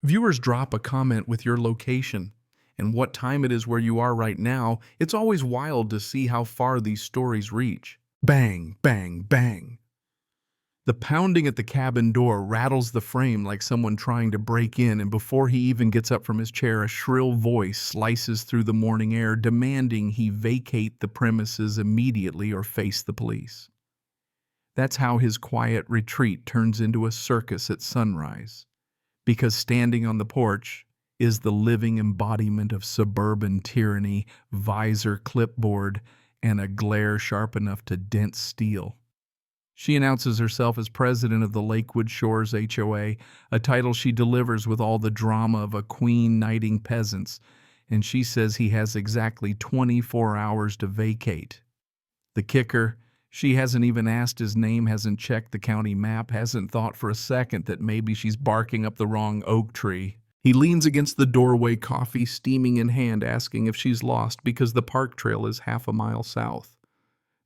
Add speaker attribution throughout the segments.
Speaker 1: Viewers drop a comment with your location and what time it is where you are right now. It's always wild to see how far these stories reach. Bang, bang, bang. The pounding at the cabin door rattles the frame like someone trying to break in, and before he even gets up from his chair, a shrill voice slices through the morning air, demanding he vacate the premises immediately or face the police. That's how his quiet retreat turns into a circus at sunrise, because standing on the porch is the living embodiment of suburban tyranny, visor clipboard, and a glare sharp enough to dent steel. She announces herself as president of the Lakewood Shores HOA, a title she delivers with all the drama of a queen knighting peasants, and she says he has exactly 24 hours to vacate. The kicker, she hasn't even asked his name, hasn't checked the county map, hasn't thought for a second that maybe she's barking up the wrong oak tree. He leans against the doorway, coffee steaming in hand, asking if she's lost because the park trail is half a mile south.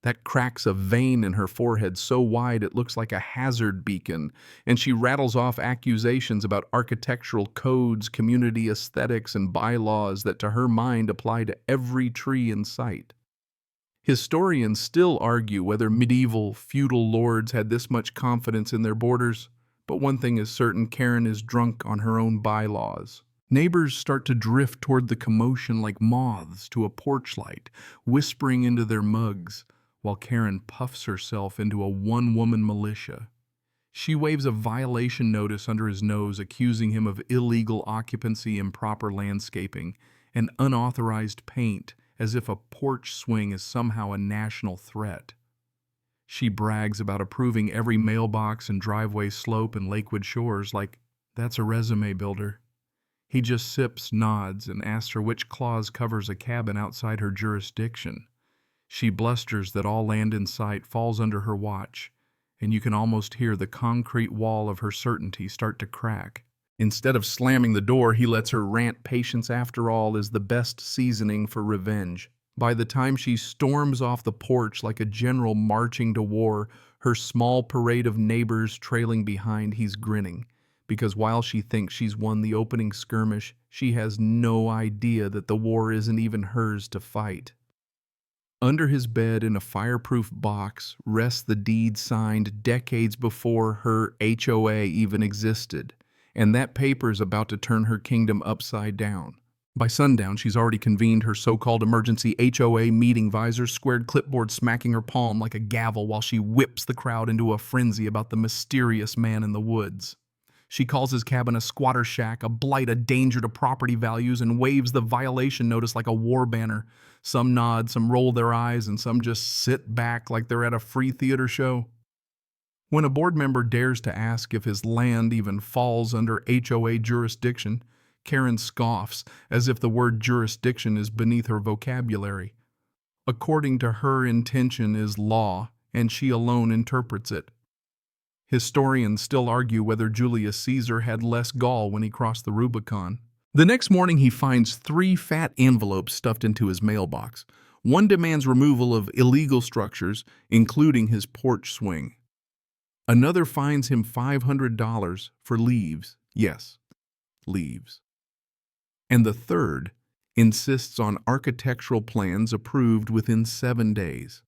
Speaker 1: That cracks a vein in her forehead so wide it looks like a hazard beacon, and she rattles off accusations about architectural codes, community aesthetics, and bylaws that to her mind apply to every tree in sight. Historians still argue whether medieval feudal lords had this much confidence in their borders, but one thing is certain: Karen is drunk on her own bylaws. Neighbors start to drift toward the commotion like moths to a porch light, whispering into their mugs, while Karen puffs herself into a one-woman militia. She waves a violation notice under his nose, accusing him of illegal occupancy, improper landscaping, and unauthorized paint, as if a porch swing is somehow a national threat. She brags about approving every mailbox and driveway slope in Lakewood Shores like that's a resume builder. He just sips, nods, and asks her which clause covers a cabin outside her jurisdiction. She blusters that all land in sight falls under her watch, and you can almost hear the concrete wall of her certainty start to crack. Instead of slamming the door, he lets her rant patience, after all, is the best seasoning for revenge. By the time she storms off the porch like a general marching to war, her small parade of neighbors trailing behind, he's grinning, because while she thinks she's won the opening skirmish, she has no idea that the war isn't even hers to fight. Under his bed in a fireproof box rests the deed signed decades before her HOA even existed, and that paper's about to turn her kingdom upside down. By sundown, she's already convened her so-called emergency HOA meeting, visor squared, clipboard smacking her palm like a gavel while she whips the crowd into a frenzy about the mysterious man in the woods. She calls his cabin a squatter shack, a blight, a danger to property values, and waves the violation notice like a war banner. Some nod, some roll their eyes, and some just sit back like they're at a free theater show. When a board member dares to ask if his land even falls under HOA jurisdiction, Karen scoffs as if the word jurisdiction is beneath her vocabulary. According to her, intention is law, and she alone interprets it. Historians still argue whether Julius Caesar had less gall when he crossed the Rubicon. The next morning, he finds 3 fat envelopes stuffed into his mailbox. One demands removal of illegal structures, including his porch swing. Another fines him $500 for leaves. Yes, leaves. And the third insists on architectural plans approved within 7 days.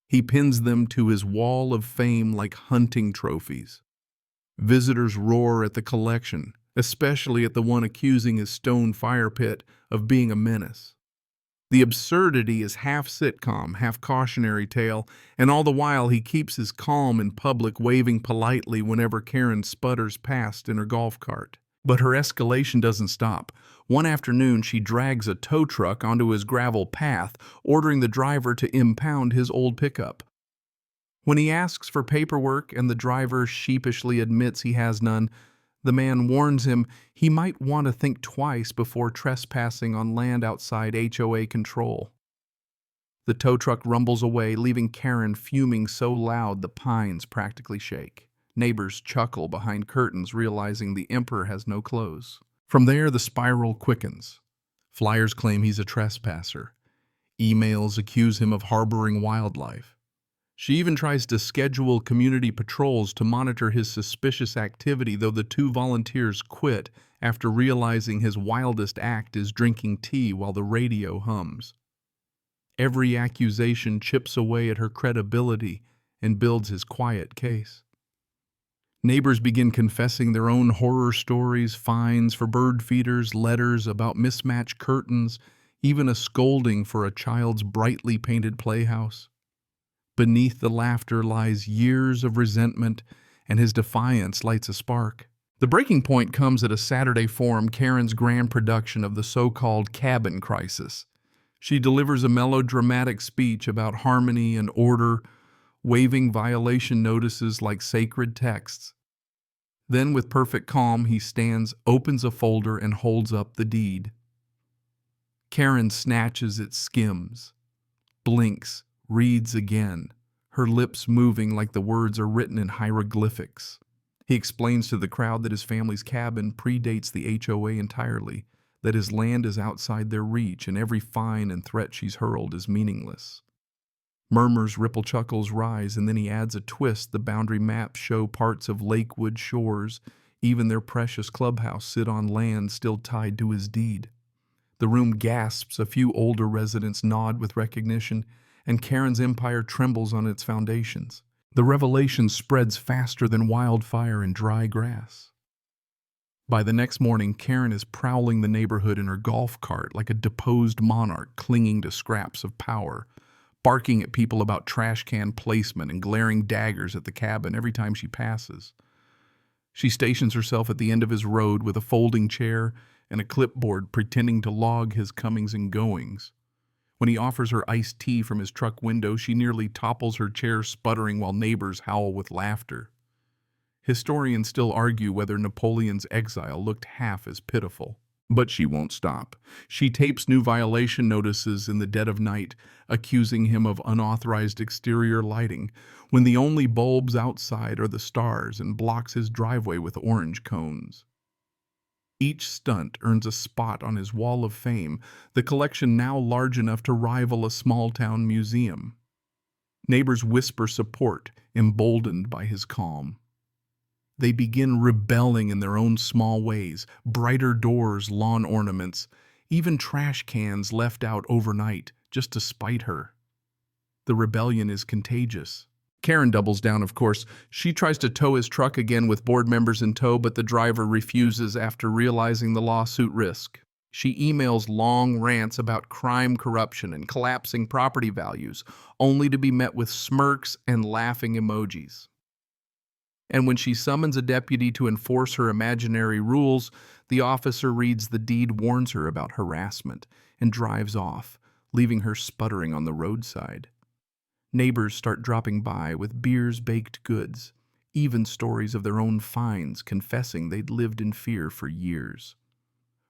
Speaker 1: He pins them to his wall of fame like hunting trophies. Visitors roar at the collection, especially at the one accusing his stone fire pit of being a menace. The absurdity is half sitcom, half cautionary tale, and all the while he keeps his calm in public, waving politely whenever Karen sputters past in her golf cart. But her escalation doesn't stop. One afternoon, she drags a tow truck onto his gravel path, ordering the driver to impound his old pickup. When he asks for paperwork and the driver sheepishly admits he has none, the man warns him he might want to think twice before trespassing on land outside HOA control. The tow truck rumbles away, leaving Karen fuming so loud the pines practically shake. Neighbors chuckle behind curtains, realizing the emperor has no clothes. From there, the spiral quickens. Flyers claim he's a trespasser. Emails accuse him of harboring wildlife. She even tries to schedule community patrols to monitor his suspicious activity, though the two volunteers quit after realizing his wildest act is drinking tea while the radio hums. Every accusation chips away at her credibility and builds his quiet case. Neighbors begin confessing their own horror stories, fines for bird feeders, letters about mismatched curtains, even a scolding for a child's brightly painted playhouse. Beneath the laughter lies years of resentment, and his defiance lights a spark. The breaking point comes at a Saturday forum, Karen's grand production of the so-called cabin crisis. She delivers a melodramatic speech about harmony and order, waving violation notices like sacred texts. Then, with perfect calm, he stands, opens a folder, and holds up the deed. Karen snatches its skims, blinks, reads again, her lips moving like the words are written in hieroglyphics. He explains to the crowd that his family's cabin predates the HOA entirely, that his land is outside their reach, and every fine and threat she's hurled is meaningless. Murmurs, ripple chuckles rise, and then he adds a twist. The boundary maps show parts of Lakewood shores, even their precious clubhouse sit on land still tied to his deed. The room gasps, a few older residents nod with recognition, and Karen's empire trembles on its foundations. The revelation spreads faster than wildfire in dry grass. By the next morning, Karen is prowling the neighborhood in her golf cart like a deposed monarch clinging to scraps of power, barking at people about trash can placement and glaring daggers at the cabin every time she passes. She stations herself at the end of his road with a folding chair and a clipboard, pretending to log his comings and goings. When he offers her iced tea from his truck window, she nearly topples her chair, sputtering while neighbors howl with laughter. Historians still argue whether Napoleon's exile looked half as pitiful. But she won't stop. She tapes new violation notices in the dead of night, accusing him of unauthorized exterior lighting, when the only bulbs outside are the stars, and blocks his driveway with orange cones. Each stunt earns a spot on his wall of fame, the collection now large enough to rival a small-town museum. Neighbors whisper support, emboldened by his calm. They begin rebelling in their own small ways, brighter doors, lawn ornaments, even trash cans left out overnight just to spite her. The rebellion is contagious. Karen doubles down, of course. She tries to tow his truck again with board members in tow, but the driver refuses after realizing the lawsuit risk. She emails long rants about crime, corruption, and collapsing property values, only to be met with smirks and laughing emojis. And when she summons a deputy to enforce her imaginary rules, the officer reads the deed, warns her about harassment, and drives off, leaving her sputtering on the roadside. Neighbors start dropping by with beers, baked goods, even stories of their own fines, confessing they'd lived in fear for years.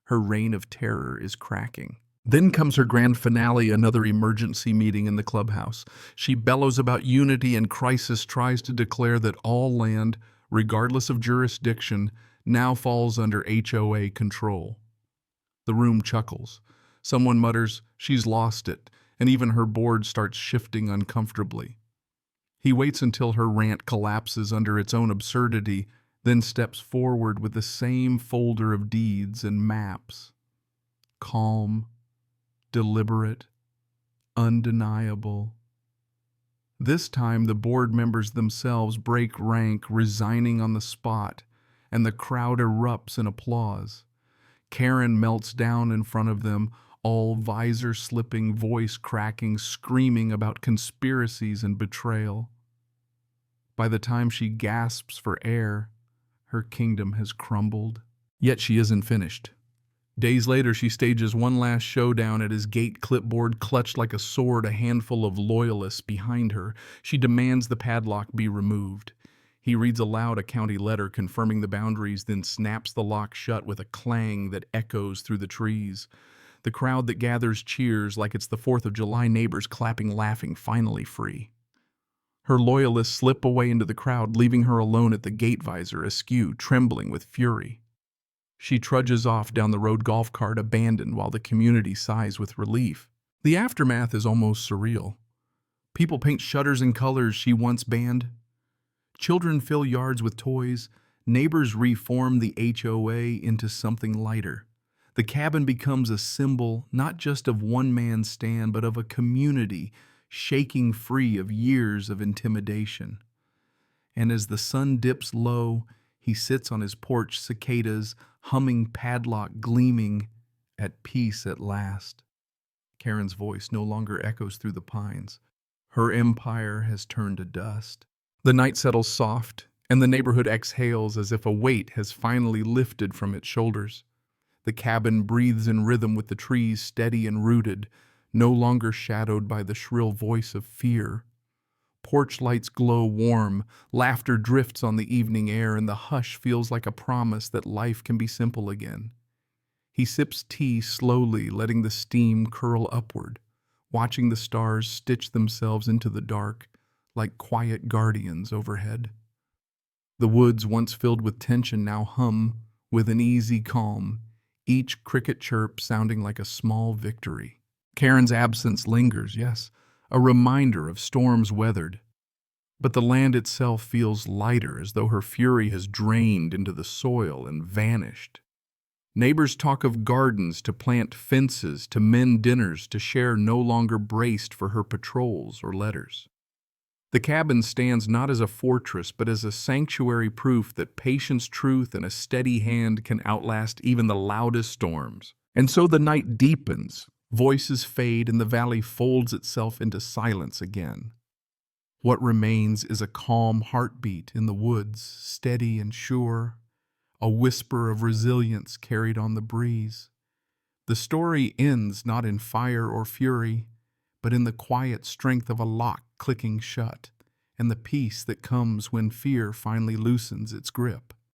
Speaker 1: Her reign of terror is cracking. Then comes her grand finale, another emergency meeting in the clubhouse. She bellows about unity, and crisis tries to declare that all land, regardless of jurisdiction, now falls under HOA control. The room chuckles. Someone mutters, "She's lost it," and even her board starts shifting uncomfortably. He waits until her rant collapses under its own absurdity, then steps forward with the same folder of deeds and maps. Calm, deliberate, undeniable. This time the board members themselves break rank, resigning on the spot, and the crowd erupts in applause. Karen melts down in front of them, all visor slipping, voice cracking, screaming about conspiracies and betrayal. By the time she gasps for air, her kingdom has crumbled. Yet she isn't finished. Days later, she stages one last showdown at his gate, clipboard clutched like a sword, a handful of loyalists behind her. She demands the padlock be removed. He reads aloud a county letter confirming the boundaries, then snaps the lock shut with a clang that echoes through the trees. The crowd that gathers cheers like it's the 4th of July, neighbors clapping, laughing, finally free. Her loyalists slip away into the crowd, leaving her alone at the gate visor, askew, trembling with fury. She trudges off down the road, golf cart abandoned, while the community sighs with relief. The aftermath is almost surreal. People paint shutters in colors she once banned. Children fill yards with toys. Neighbors reform the HOA into something lighter. The cabin becomes a symbol not just of one man's stand, but of a community shaking free of years of intimidation. And as the sun dips low, he sits on his porch, cicadas, humming, padlock gleaming, at peace at last. Karen's voice no longer echoes through the pines. Her empire has turned to dust. The night settles soft, and the neighborhood exhales as if a weight has finally lifted from its shoulders. The cabin breathes in rhythm with the trees, steady and rooted, no longer shadowed by the shrill voice of fear. Porch lights glow warm, laughter drifts on the evening air, and the hush feels like a promise that life can be simple again. He sips tea slowly, letting the steam curl upward, watching the stars stitch themselves into the dark like quiet guardians overhead. The woods, once filled with tension, now hum with an easy calm, each cricket chirp sounding like a small victory. Karen's absence lingers, yes, a reminder of storms weathered. But the land itself feels lighter, as though her fury has drained into the soil and vanished. Neighbors talk of gardens to plant, fences to mend, dinners to share, no longer braced for her patrols or letters. The cabin stands not as a fortress, but as a sanctuary, proof that patience, truth, and a steady hand can outlast even the loudest storms. And so the night deepens, voices fade, and the valley folds itself into silence again. What remains is a calm heartbeat in the woods, steady and sure, a whisper of resilience carried on the breeze. The story ends not in fire or fury, but in the quiet strength of a lock clicking shut, and the peace that comes when fear finally loosens its grip.